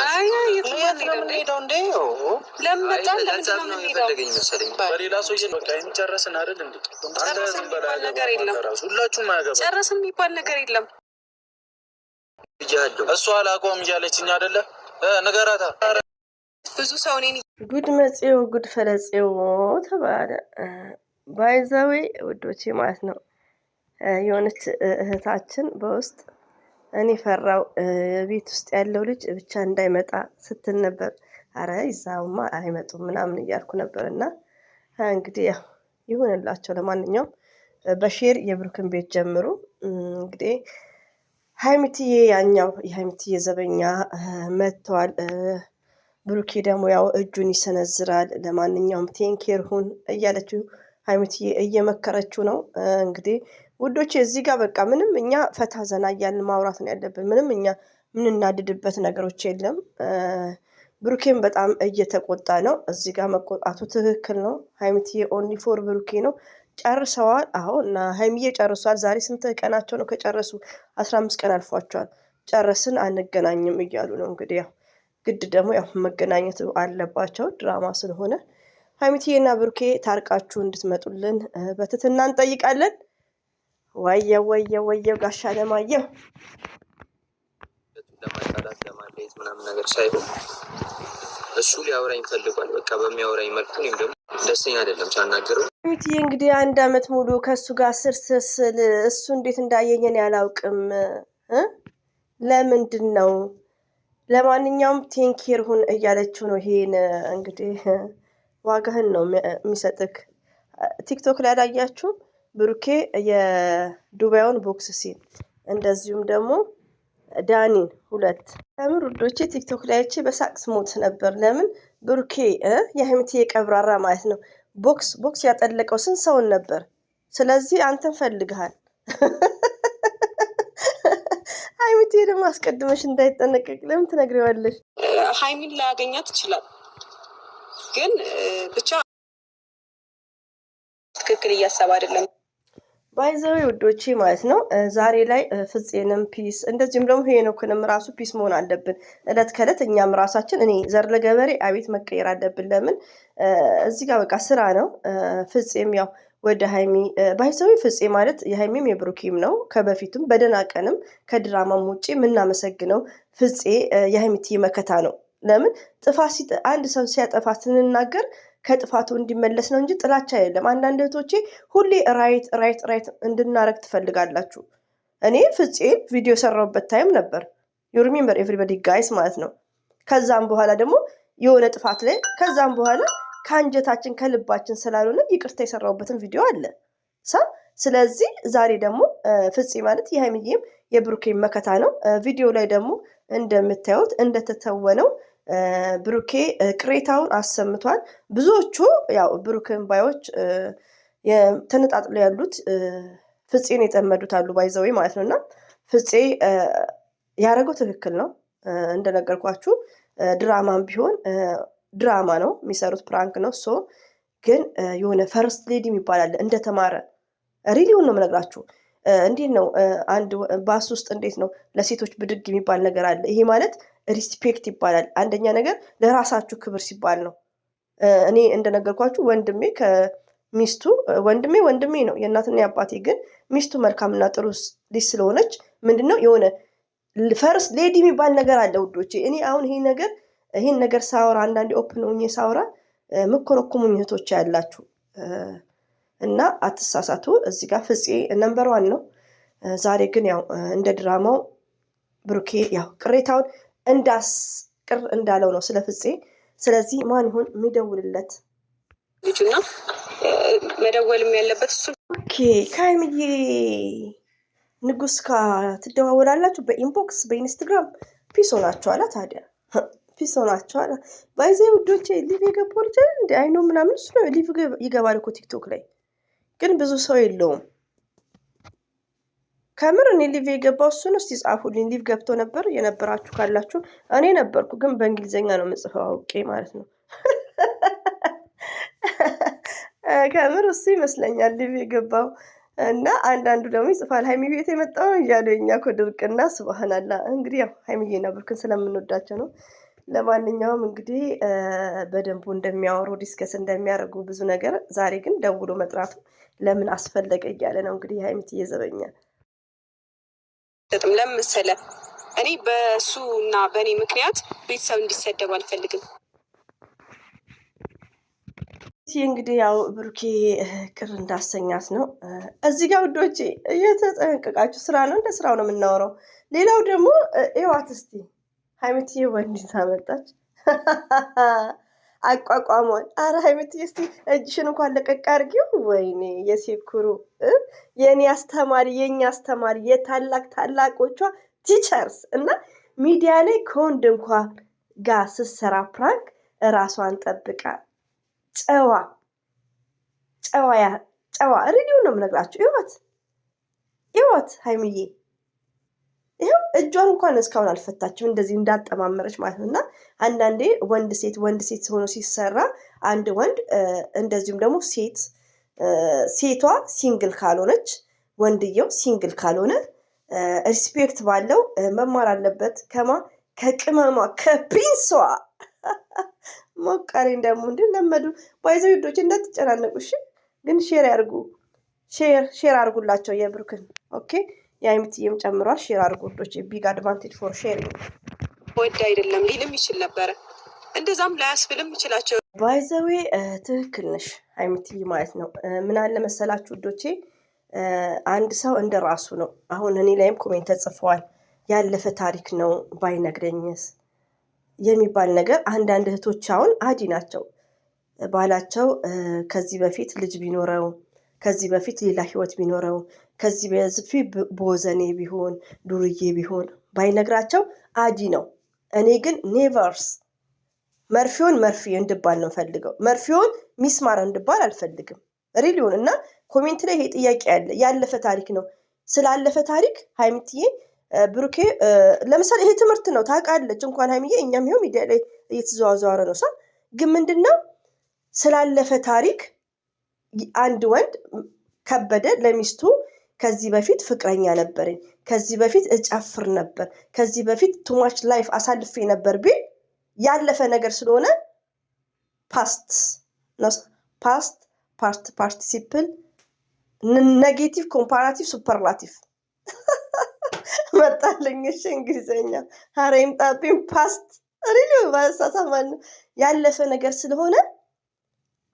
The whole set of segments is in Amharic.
አይ የትኛው እንዴ ለምጣን ለምን ይፈልገኝ መሰለኝ በሌላ ሰው በቃ የሚጨረስን አይደል እንዴ አንተ ዝም በላ ነገር የለም ሁላችሁም ማያገባ ጨረስን የሚባል ነገር የለም ይያለው እሷ አላቆም እያለችኝ አይደለ ነገራታ ብዙ ሰው ነኝ ጉድ መጽዮ ጉድ ፈለጽዮ ተባለ ባይዛዌ ወዶቼ ማለት ነው የሆነች እህታችን በውስጥ እኔ ፈራው ቤት ውስጥ ያለው ልጅ ብቻ እንዳይመጣ ስትል ነበር አረ ይዛውማ አይመጡም ምናምን እያልኩ ነበርና እንግዲህ ይሁንላችሁ ለማንኛውም በሼር የብሩክን ቤት ጀምሩ እንግዲህ ሃይሚቲዬ ያኛው የሃይሚቲዬ ዘበኛ መጥቷል ብሩኬ ደግሞ ያው እጁን ይሰነዝራል ለማንኛውም ቴንኬር ሁን እያለችው ሃይሚቲዬ እየመከረችው ነው እንግዲህ ውዶቼ እዚህ ጋር በቃ ምንም እኛ ፈታ ዘና እያልን ማውራት ነው ያለብን ምንም እኛ ምን እናድድበት ነገሮች የለም ብሩኬም በጣም እየተቆጣ ነው እዚህ ጋር መቆጣቱ ትክክል ነው ሃይሚቲዬ ኦንሊ ፎር ብሩኬ ነው ጨርሰዋል እና ሃይሚዬ ጨርሷል ዛሬ ስንት ቀናቸው ነው ከጨረሱ 15 ቀን አልፏቸዋል ጨረስን አንገናኝም እያሉ ነው እንግዲህ ያው ግድ ደግሞ ያው መገናኘት አለባቸው ድራማ ስለሆነ ሃይሚቲዬና ብሩኬ ታርቃችሁ እንድትመጡልን በትህትና እንጠይቃለን ወየው ጋሻ ለማየው ለማጣላት ለማለየት ምናምን ነገር ሳይሆን እሱ ሊያወራኝ ፈልጓል በቃ በሚያወራኝ መልኩ እኔም ደግሞ ደስተኛ አይደለም ሳናገረው ሃይሚቲዬ እንግዲህ አንድ አመት ሙሉ ከሱ ጋር ስርስል እሱ እንዴት እንዳየኘን ያላውቅም ለምንድን ነው ለማንኛውም ቴንኬር ሁን እያለችው ነው ይሄን እንግዲህ ዋጋህን ነው የሚሰጥክ ቲክቶክ ላይ አላያችሁ ብሩኬ የዱባዩን ቦክስ ሲል እንደዚሁም ደግሞ ዳኒን ሁለት ተምር ውዶቼ ቲክቶክ ላይ እቺ በሳቅስ ሞት ነበር ለምን ብሩኬ የሃይሚቲዬ ቀብራራ ማለት ነው ቦክስ ያጠለቀው ስንት ሰውን ነበር ስለዚህ አንተን ፈልግሃል ሃይሚቲዬ ደግሞ አስቀድመሽ እንዳይጠነቀቅ ለምን ትነግሪዋለሽ ሃይሚን ላያገኛት ይችላል ግን ብቻ ትክክል እያሰበ አይደለም ባይዘው ውዶቼ ማለት ነው ዛሬ ላይ ፍፄንም ፒስ እንደዚህም ደግሞ ሄኖክንም ራሱ ፒስ መሆን አለብን እለት ከለት እኛም ራሳችን እኔ ዘር ለገበሬ አቤት መቀየር አለብን ለምን እዚህ ጋር በቃ ስራ ነው ፍፄም ያው ወደ ሃይሚ ባይዘው ፍፄ ማለት የሃይሚም የብሩኬም ነው ከበፊቱም በደናቀንም ከድራማም ውጪ ምናመሰግነው ፍፄ የሃይሚቲዬ መከታ ነው ለምን ጥፋት አንድ ሰው ሲያጠፋ ስንናገር ከጥፋቱ እንዲመለስ ነው እንጂ ጥላቻ አይደለም አንዳንድ እህቶቼ ሁሌ ራይት እንድናረግ ትፈልጋላችሁ እኔ ፍፄ ቪዲዮ ሰራውበት ታይም ነበር you remember everybody guys ማለት ነው ከዛም በኋላ ደግሞ የሆነ ጥፋት ላይ ከዛም በኋላ ካንጀታችን ከልባችን ስላልሆነ ይቅርታ የሰራውበትን ቪዲዮ አለ ስለዚህ ዛሬ ደግሞ ፍፄ ማለት የሃይሚዬም የብሩኬም መከታ ነው ቪዲዮ ላይ ደግሞ እንደምታዩት እንደተተወነው ብሩኬ ቅሬታውን አሰምቷል ብዙዎቹ ያው ብሩክን ባዮች ተነጣጥለው ያሉት ፍፄን የጠመዱት አሉ ባይዘው ማለት ነውና ፍፄ ያረጋው ትክክል ነው እንደነገርኳችሁ ድራማም ቢሆን ድራማ ነው የሚሰሩት ፕራንክ ነው ግን የሆነ ፈርስት ሌዲ ይባላል እንደተማረ ሪሊውን ነው የምነግራችሁ እንዴት ነው አንድ ባስ ውስጥ እንዴት ነው ለሴቶች ብድግ የሚባል ነገር አለ ይሄ ማለት ሪስፔክት ይባላል አንደኛ ነገር ለራሳችሁ ክብር ሲባል ነው እኔ እንደነገርኳችሁ ወንድሜ ከሚስቱ ወንድሜ ነው የእናትና የአባቴ ግን ሚስቱ መልካምና ጥሩ ልጅ ስለሆነች ምንድነው የሆነ ፈርስት ሌዲ የሚባል ነገር አለ ውዶቼ እኔ አሁን ይሄን ነገር ሳወራ አንዳንዴ ኦፕን ሆኜ ሳወራ መኮረኩሙኝ እህቶች ያላችሁ እና አትሳሳቱ እዚህ ጋር ፍፄ ነምበር 1 ነው ዛሬ ግን ያው እንደ ድራማው ብሩኬ ያው ቅሬታውን እንዳስቅር እንዳለው ነው ስለ ፍፄ ስለዚህ ማን ይሁን የሚደውልለት ልጅና መደወልም ያለበት እሱ ኦኬ ሃይሚዬ ንጉስ ትደዋወላላችሁ በኢንቦክስ በኢንስታግራም ፒስ ሆናችኋል ታዲያ ፒስ ሆናችኋል ባይዘ ውዶቼ ሊቭ የገባው ልጅ እንደ አይኖ ምናምን እሱ ነው ሊቭ ይገባል እኮ ቲክቶክ ላይ ግን ብዙ ሰው የለውም ከምር እኔ ሊቭ የገባው እሱ ነው እስቲ ጻፉልኝ ሊቭ ገብቶ ነበር የነበራችሁ ካላችሁ እኔ ነበርኩ ግን በእንግሊዘኛ ነው መጽፈው አውቄ ማለት ነው ከምር እሱ ይመስለኛል ሊቭ የገባው እና አንዳንዱ ደግሞ ይጽፋል ሀይሚ ቤት የመጣው እያሉ የኛ እኮ ድርቅና ስብሃናላ። እንግዲህ ያው ሀይሚዬና ብሩክን ስለምንወዳቸው ነው። ለማንኛውም እንግዲህ በደንቡ እንደሚያወሩ ዲስከስ እንደሚያደርጉ ብዙ ነገር፣ ዛሬ ግን ደውሎ መጥራቱ ለምን አስፈለገ እያለ ነው እንግዲህ ሀይሚት እየዘበኛ ለምን መሰለህ እኔ በሱ እና በእኔ ምክንያት ቤተሰብ እንዲሰደብ አልፈልግም። እንግዲህ ያው ብሩኬ ቅር እንዳሰኛት ነው። እዚህ ጋር ውዶቼ እየተጠነቀቃችሁ፣ ስራ ነው እንደ ስራው ነው የምናወራው። ሌላው ደግሞ እዋት እስቲ ሀይሚትዬ ወንድ ታመጣች አቋቋሟል። አረ ሀይሚትዬ እስቲ እጅሽን እንኳን ለቀቅ አድርጊው። ወይኔ የሴኩሩ የእኔ አስተማሪ፣ የእኛ አስተማሪ፣ የታላቅ ታላቆቿ ቲቸርስ እና ሚዲያ ላይ ከወንድ እንኳ ጋር ስትሰራ ፕራንክ እራሷን ጠብቃ ጨዋ ሬዲዮ ነው የምነግራችሁ። ይወት ሀይሚዬ ይኸው እጇን እንኳን እስካሁን አልፈታችም፣ እንደዚህ እንዳጠማመረች ማለት ነው። እና አንዳንዴ ወንድ ሴት ሆኖ ሲሰራ አንድ ወንድ እንደዚሁም ደግሞ ሴቷ ሲንግል ካልሆነች ወንድየው ሲንግል ካልሆነ ሪስፔክት ባለው መማር አለበት። ከቅመሟ ከፕሪንሷ ሞቃሌን ደግሞ እንዲ ለመዱ ባይዘው ዩዶች እንዳትጨናነቁ እሺ። ግን ሼር ያርጉ፣ ሼር አርጉላቸው የብሩክን። ኦኬ የሀይሚትዬም ጨምሯል። ሼር አርጉ ዩዶች። ቢግ አድቫንቴጅ ፎር ሼሪንግ። ወድ አይደለም ሊልም ይችል ነበረ፣ እንደዛም ላያስብልም ይችላቸው። ባይዘዌ ትክክል ነሽ ሀይሚትዬ ማለት ነው። ምን አለ መሰላችሁ ዩዶቼ፣ አንድ ሰው እንደ ራሱ ነው። አሁን እኔ ላይም ኮሜንት ተጽፈዋል፣ ያለፈ ታሪክ ነው ባይነግረኝስ የሚባል ነገር። አንዳንድ እህቶች አሁን አዲ ናቸው። ባላቸው ከዚህ በፊት ልጅ ቢኖረው፣ ከዚህ በፊት ሌላ ህይወት ቢኖረው፣ ከዚህ በፊት ቦዘኔ ቢሆን ዱርዬ ቢሆን ባይነግራቸው አዲ ነው። እኔ ግን ኔቨርስ መርፌውን መርፌ እንድባል ነው ፈልገው፣ መርፌውን ሚስማር እንድባል አልፈልግም። ሪሊዮን እና ኮሜንት ላይ ይሄ ጥያቄ ያለ ያለፈ ታሪክ ነው። ስላለፈ ታሪክ ሀይሚትዬ ብሩኬ ለምሳሌ ይሄ ትምህርት ነው ታውቃለች። እንኳን ሀይሚዬ እኛም ይኸው ሚዲያ ላይ እየተዘዋወረ ነው። ሳ ግን ምንድን ነው ስላለፈ ታሪክ አንድ ወንድ ከበደ ለሚስቱ ከዚህ በፊት ፍቅረኛ ነበረኝ፣ ከዚህ በፊት እጨፍር ነበር፣ ከዚህ በፊት ቱማች ላይፍ አሳልፌ ነበር ቢል ያለፈ ነገር ስለሆነ ፓስት ነው። ፓስት ፓርቲሲፕል ኔጌቲቭ ኮምፓራቲቭ ሱፐርላቲቭ መጣልኝ። እሺ እንግሊዘኛ ሀሬም ጣቢም ፓስት ሪሊ ባሳሳማን ያለፈ ነገር ስለሆነ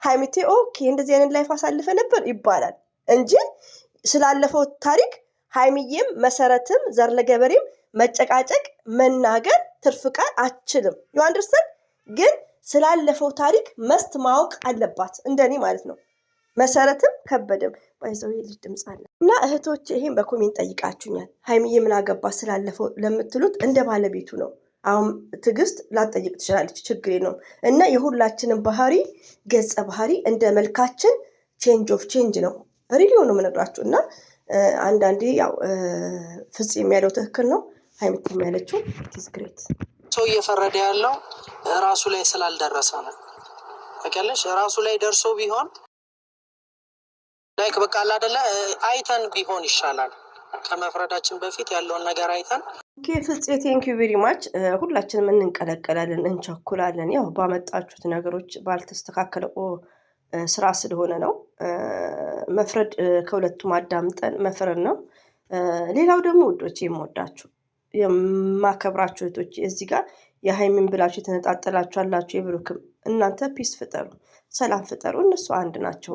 ሀይሚቴ ኦኬ እንደዚህ አይነት ላይፍ አሳልፈ ነበር ይባላል እንጂ ስላለፈው ታሪክ ሀይሚዬም መሰረትም ዘር ለገበሬም መጨቃጨቅ መናገር ትርፍ ቃል አችልም። ዩ አንደርስታንድ። ግን ስላለፈው ታሪክ መስት ማወቅ አለባት እንደኔ ማለት ነው። መሰረትም ከበደም ባይዘው ልጅ ድምጽ አለ እና እህቶች ይሄን በኮሜንት ጠይቃችሁኛል። ሀይሚዬ ምን አገባ ስላለፈው ለምትሉት እንደ ባለቤቱ ነው። አሁን ትዕግስት ላጠይቅ ትችላለች፣ ችግር ነው። እና የሁላችንም ባህሪ ገጸ ባህሪ እንደ መልካችን ቼንጅ ኦፍ ቼንጅ ነው። ሪሊ ነው የምነግራችሁ። እና አንዳንዴ ያው ፍጽ የሚያለው ትክክል ነው፣ ሀይሚት የሚያለችው ኢዝ ግሬት። ሰው እየፈረደ ያለው ራሱ ላይ ስላልደረሰ ነው። ታውቂያለሽ፣ ራሱ ላይ ደርሶ ቢሆን ላይክ በቃ አይደለ አይተን ቢሆን ይሻላል። ከመፍረዳችን በፊት ያለውን ነገር አይተን ፍፄ ቴንክ ዩ ቬሪ ማች። ሁላችንም እንንቀለቀላለን፣ እንቸኩላለን። ያው ባመጣችሁት ነገሮች ባልተስተካከለ ስራ ስለሆነ ነው። መፍረድ ከሁለቱም አዳምጠን መፍረድ ነው። ሌላው ደግሞ ውዶች የምወዳችሁ የማከብራችሁ እህቶች እዚህ ጋር የሀይሚን ብላችሁ የተነጣጠላችሁ አላችሁ፣ የብሩክም እናንተ ፒስ ፍጠሩ፣ ሰላም ፍጠሩ። እነሱ አንድ ናቸው።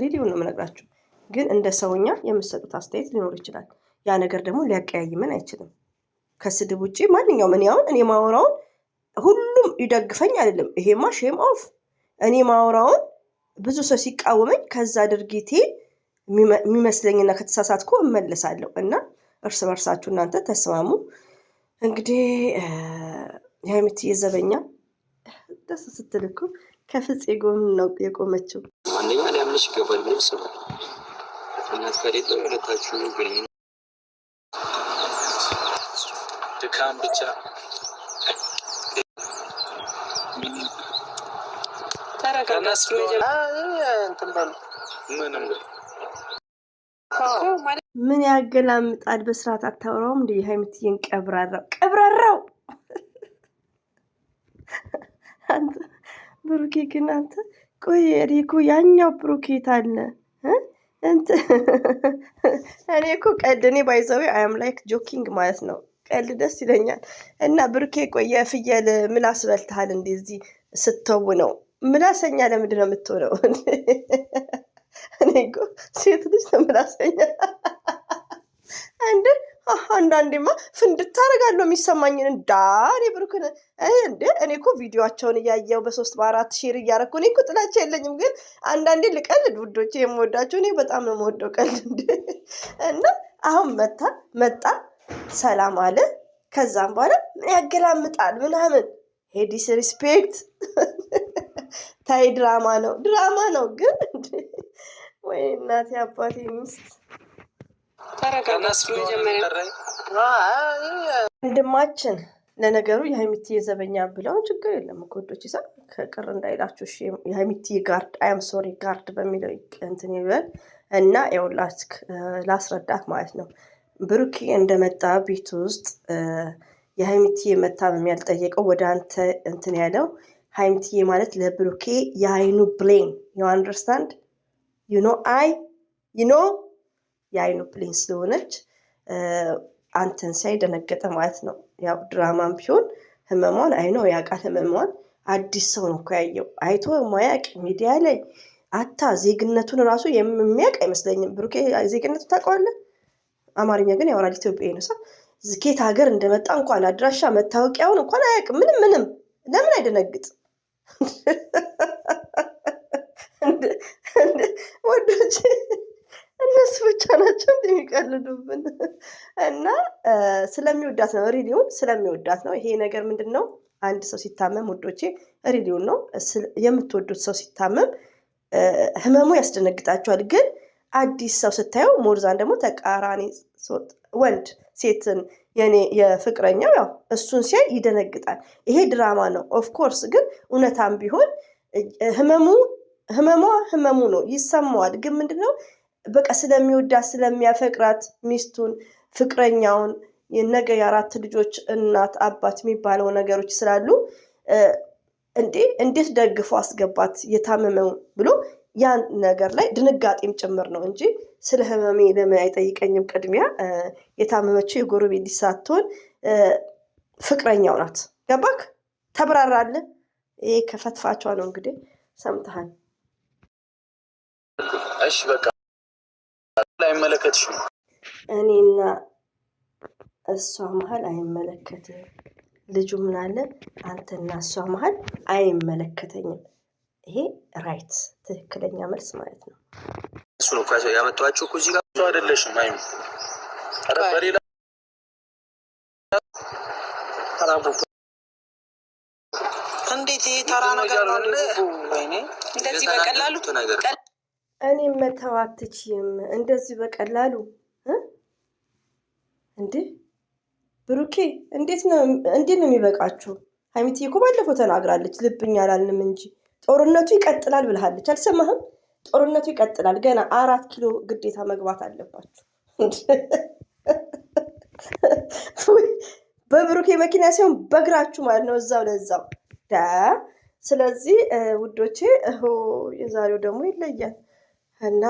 ሪሊውን ነው የምነግራችሁ። ግን እንደ ሰውኛ የምሰጡት አስተያየት ሊኖር ይችላል። ያ ነገር ደግሞ ሊያቀያይመን አይችልም። ከስድብ ውጭ ማንኛውም እኔ ማወራውን ሁሉም ይደግፈኝ አይደለም። ይሄማ ሼም ኦፍ። እኔ ማወራውን ብዙ ሰው ሲቃወመኝ ከዛ ድርጊቴ የሚመስለኝና ከተሳሳትኩ እመለሳለሁ። እና እርስ በርሳችሁ እናንተ ተስማሙ። እንግዲህ የሀይሚት የዘበኛ ደስ ስትልኩ ከፍፄ ጎን ነው የቆመችው። አንደኛ ሊያምንሽ ይገባል ብሎ ስባል እናት ከሌለ ሁለታችሁ ግንኙነት ድካም ብቻ ምን ያገላምጣል? በስርዓት አታወራውም እንዴ? ሀይሚትዬን ቀብራራው አንተ ብሩኬ ግን አንተ ቆይ እኮ ያኛው ብሩኬት አለ እኔ እኮ ቀልድ እኔ ባይዘዌ አያም ላይክ ጆኪንግ ማለት ነው። ቀልድ ደስ ይለኛል። እና ብሩኬ ቆይ የፍየል ምላስ በልተሃል እንደዚህ ስተው ነው ምላሰኛ ለምንድን ነው የምትሆነው? እኔ እኮ ሴት ልጅ ነው ምላሰኛ እንዴ? አንዳንዴማ ፍንድት አደርጋለሁ የሚሰማኝን እኔ ብሩክን እንዴ እኔ እኮ ቪዲዮቸውን እያየው በ3 በ4 ሼር እያደረኩ እኔ እኮ ጥላቻ የለኝም፣ ግን አንዳንዴ ልቀልድ ውዶቼ፣ የምወዳቸው እኔ በጣም ነው የምወደው ቀልድ እንዴ። እና አሁን መጣ ሰላም አለ። ከዛም በኋላ ምን ያገላምጣል ምናምን ሄዲስ ሪስፔክት ታይ ድራማ ነው ግን ወይ እናቴ አባቴ ሚስት ወንድማችን ለነገሩ የሀይሚትዬ ዘበኛ ብለው ችግር የለም እኮ ወዶች ይሳ ከቅር እንዳይላችሁ እሺ። የሀይሚትዬ ጋርድ አም ሶሪ ጋርድ በሚለው እንትን ይበል እና ይኸውላችሁ ላስረዳክ ማለት ነው። ብሩኬ እንደመጣ ቤት ውስጥ የሀይሚትዬ መታመም ያልጠየቀው ወደ አንተ እንትን ያለው ሀይሚትዬ ማለት ለብሩኬ የአይኑ ብሌን ዩ አንደርስታንድ ዩ ኖ የአይኑ ፕሌን ስለሆነች አንተን ሳይ ደነገጠ ማለት ነው። ያው ድራማም ቢሆን ህመሟን አይኖ ያውቃል። ህመሟን አዲስ ሰው ነው እኮ ያየው። አይቶ ማያቅ ሚዲያ ላይ አታ ዜግነቱን ራሱ የሚያውቅ አይመስለኝም። ብሩኬ ዜግነቱን ታውቀዋለህ? አማርኛ ግን ያወራል። ኢትዮጵያ ነው ሰው ዝኬት ሀገር እንደመጣ እንኳን አድራሻ መታወቂያውን እንኳን አያውቅም። ምንም ለምን አይደነግጥ? ወዶች እነሱ ብቻ ናቸው እንደሚቀልዱብን እና ስለሚወዳት ነው። ሪሊውን ስለሚወዳት ነው። ይሄ ነገር ምንድን ነው? አንድ ሰው ሲታመም ውዶቼ ሪሊውን ነው የምትወዱት ሰው ሲታመም ህመሙ ያስደነግጣቸዋል። ግን አዲስ ሰው ስታየው ሞርዛን ደግሞ ተቃራኒ ወንድ ሴትን የፍቅረኛው ያው እሱን ሲያይ ይደነግጣል። ይሄ ድራማ ነው ኦፍኮርስ። ግን እውነታም ቢሆን ህመሙ ነው ይሰማዋል። ግን ምንድነው በቃ ስለሚወዳት ስለሚያፈቅራት ሚስቱን ፍቅረኛውን ነገ የአራት ልጆች እናት አባት የሚባለው ነገሮች ስላሉ እንዴት ደግፎ አስገባት የታመመውን ብሎ ያን ነገር ላይ ድንጋጤም ጭምር ነው እንጂ ስለ ህመሜ ለምን አይጠይቀኝም? ቅድሚያ የታመመችው የጎረቤት ልጅ ሳትሆን ፍቅረኛው ናት። ገባክ? ተብራራለ። ይሄ ከፈትፋቿ ነው እንግዲህ ሰምተሃል። እሺ በቃ አይመለከትሽም። እኔና እሷ መሀል አይመለከትም። ልጁ ምን አለ አንተና እሷ መሀል አይመለከተኝም። ይሄ ራይት ትክክለኛ መልስ ማለት ነው። እሱ ነው ያመጣችሁ እኮ እዚህ ጋር እሱ አይደለሽም። አይም አረ በሌላ እንዴት ይሄ ተራ ነገር ነው? ወይኔ እንደዚህ በቀላሉ እኔ መተው አትችይም እንደዚህ በቀላሉ እንዴ ብሩኬ እንዴት ነው የሚበቃችሁ? ሀይሚትዬ እኮ ባለፈው ተናግራለች። ልብኛ አላልንም እንጂ ጦርነቱ ይቀጥላል ብለሃለች። አልሰማህም? ጦርነቱ ይቀጥላል። ገና 4 ኪሎ ግዴታ መግባት አለባችሁ። በብሩኬ መኪና ሲሆን በእግራችሁ ማለት ነው እዛው ለዛው ስለዚህ ውዶቼ የዛሬው ደግሞ ይለያል እና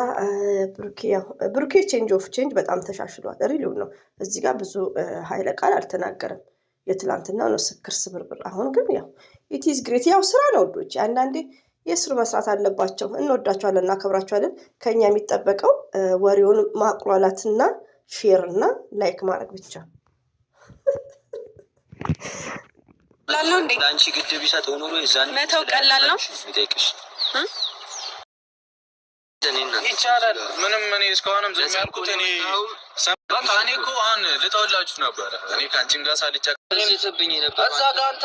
ብሩኬ ቼንጅ በጣም ተሻሽሏል። ሪሊው ነው። እዚህ ጋር ብዙ ኃይለ ቃል አልተናገረም። የትላንትና ነው ስክር ስብርብር። አሁን ግን ያው ኢትዝ ግሬት ያው ስራ ነው ውዶቼ። አንዳንዴ የስሩ መስራት አለባቸው። እንወዳቸዋለን፣ እናከብራቸዋለን። ከኛ የሚጠበቀው ወሬውን ማቅሏላትና ሼር እና ላይክ ማድረግ ብቻ። ላለው እንዴ ላንቺ ግድብ ይሰጠው ኖሮ ይዛን መተው ቀላል ነው ይጠይቅሽ ይቻላል። ምንም እኔ እስካሁንም ዝም ያልኩት እኔ እኮ አሁን ልተውላችሁ ነበረ። እኔ ከአንቺም ጋር ሳልጨቅጭብኝ ነበር እዛ ጋር አንተ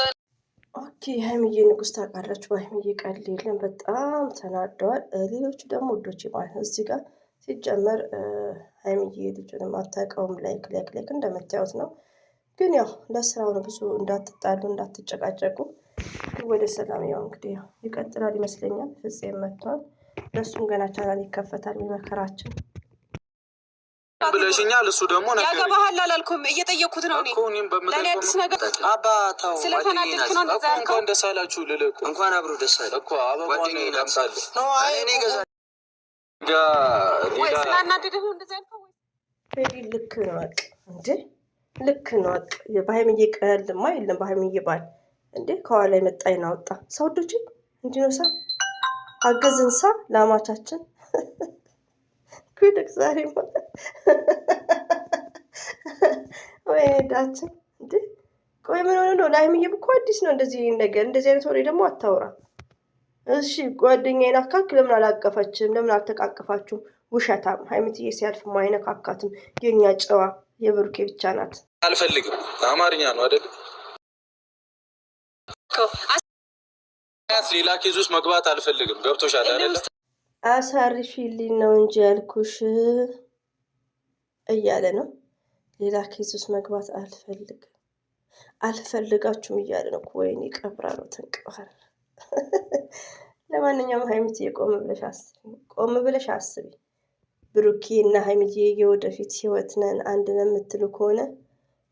ኦኬ። ሀይሚዬ ንጉስ ታውቃላችሁ። በሀይሚዬ ቀልድ የለም። በጣም ተናደዋል። ሌሎቹ ደግሞ ውዶች ማለት ነው። እዚህ ጋር ሲጀመር ሀይሚዬ ልጁንም አታውቀውም። ላይክ እንደምታዩት ነው። ግን ያው ለስራው ነው። ብዙ እንዳትጣሉ እንዳትጨቃጨቁ ወደ ሰላም ያው እንግዲህ ያው ይቀጥላል ይመስለኛል። ፍፄም መጥቷል። ለሱም ገና ቻናል ይከፈታል። የመከራችን ብለሽኛል። እሱ ደግሞ ነገር ያገባሃል አላልኩም፣ እየጠየኩት ነው እኔ ለኔ አዲስ ነገር አባታው ስለተናደድክ ነው እንደዛ ያልከው። እንኳን ደስ አላችሁ ልልህ እንኳን አብሮ ደስ አለ እኮ አባባን ዳምጣለ ነው። አይ እኔ ገዛ ወይ ስላናደድህ ነው እንደዛ ያልከው ወይ ፌሪ ልክ ነው በቃ እንዴ ልክ ነው በቃ የባህምዬ ቀልማ የለም ባህምዬ ባል እንዴ ከኋላ የመጣይና ወጣ ሰውዶች እንዲኖሳ አገዝንሳ ላማቻችን ኩድክ ዛሬ ወይ ዳችን እንዴ ቆይ ምን ሆነ ነው ላይምዬ እኮ አዲስ ነው እንደዚህ ነገር እንደዚህ አይነት ወሬ ደግሞ አታውራ እሺ ጓደኛዬን አካክ ለምን አላቀፈችም ለምን አልተቃቀፋችሁም ውሸታም ሃይምትዬ ሲያልፍ ማይነካካትም የኛ ጨዋ የብሩኬ ብቻ ናት አልፈልግም አማርኛ ነው አይደል ሌላ ኬዝ ውስጥ መግባት አልፈልግም ገብቶሻል አይደል አሳርፊልኝ ነው እንጂ ያልኩሽ እያለ ነው ሌላ ኬዝ ውስጥ መግባት አልፈልጋችሁም እያለ ነው ወይኔ ቀብራሮ ተንቀባር ለማንኛውም ሃይምትዬ ቆም ብለሽ አስቢ ብሩኬ እና ሃይምትዬ የወደፊት ህይወት ነን አንድ ነው የምትሉ ከሆነ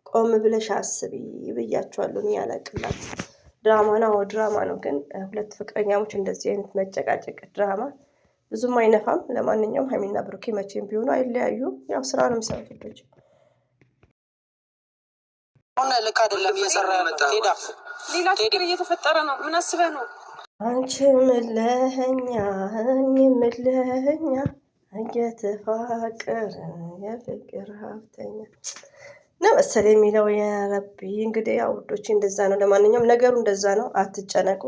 ቆም ብለሽ አስቢ ብያችኋለሁ እኔ ያላቅላት ድራማ ነው ግን ሁለት ፍቅረኛሞች እንደዚህ አይነት መጨቃጨቅ ድራማ ብዙም አይነፋም ለማንኛውም ሃይሚና ብሩኬ መቼም ቢሆኑ አይለያዩ ያው ስራ ነው የሚሰሩት ልጅ ሆነ ልክ አይደለም እየሰራ ያመጣ ሌላ ችግር እየተፈጠረ ነው ምን አስበህ ነው አንቺ ምለኛ እየተፋቀርን የፍቅር ሀብተኛ ነው መሰለኝ የሚለው የረቢ እንግዲህ ያው ውዶቼ እንደዛ ነው ለማንኛውም ነገሩ እንደዛ ነው አትጨነቁ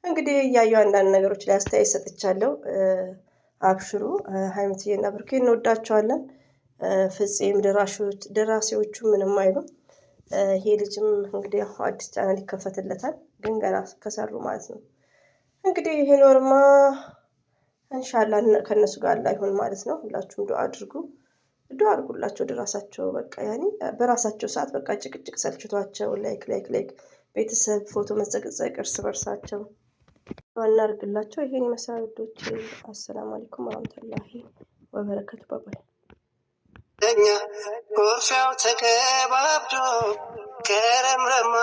እንግዲህ እያዩ አንዳንድ ነገሮች ላይ አስተያየት ሰጥቻለሁ አብሽሩ ሃይምትዬና ብሩኬ እንወዳቸዋለን ፍፄም ደራሲዎቹ ምንም አይሉም ይሄ ልጅም እንግዲህ አዲስ ቻናል ይከፈትለታል ግን ገና ከሰሩ ማለት ነው እንግዲህ ይሄ ኖርማ ኢንሻአላህ ከነሱ ጋር ላይሆን ማለት ነው ሁላችሁም ዱአ አድርጉላቸው ድራሳቸው በቃ ያኒ በራሳቸው ሰዓት በቃ ጭቅጭቅ ሰልችቷቸው ላይክ ቤተሰብ ፎቶ መዘቅዘቅ እርስ በርሳቸው እናርግላቸው ይሄን የመሰሉ ውዶች አሰላሙ አለይኩም ወራህመቱላሂ ወበረካቱ ባባይ ኮርሻው ተከባብዶ ከረምረማ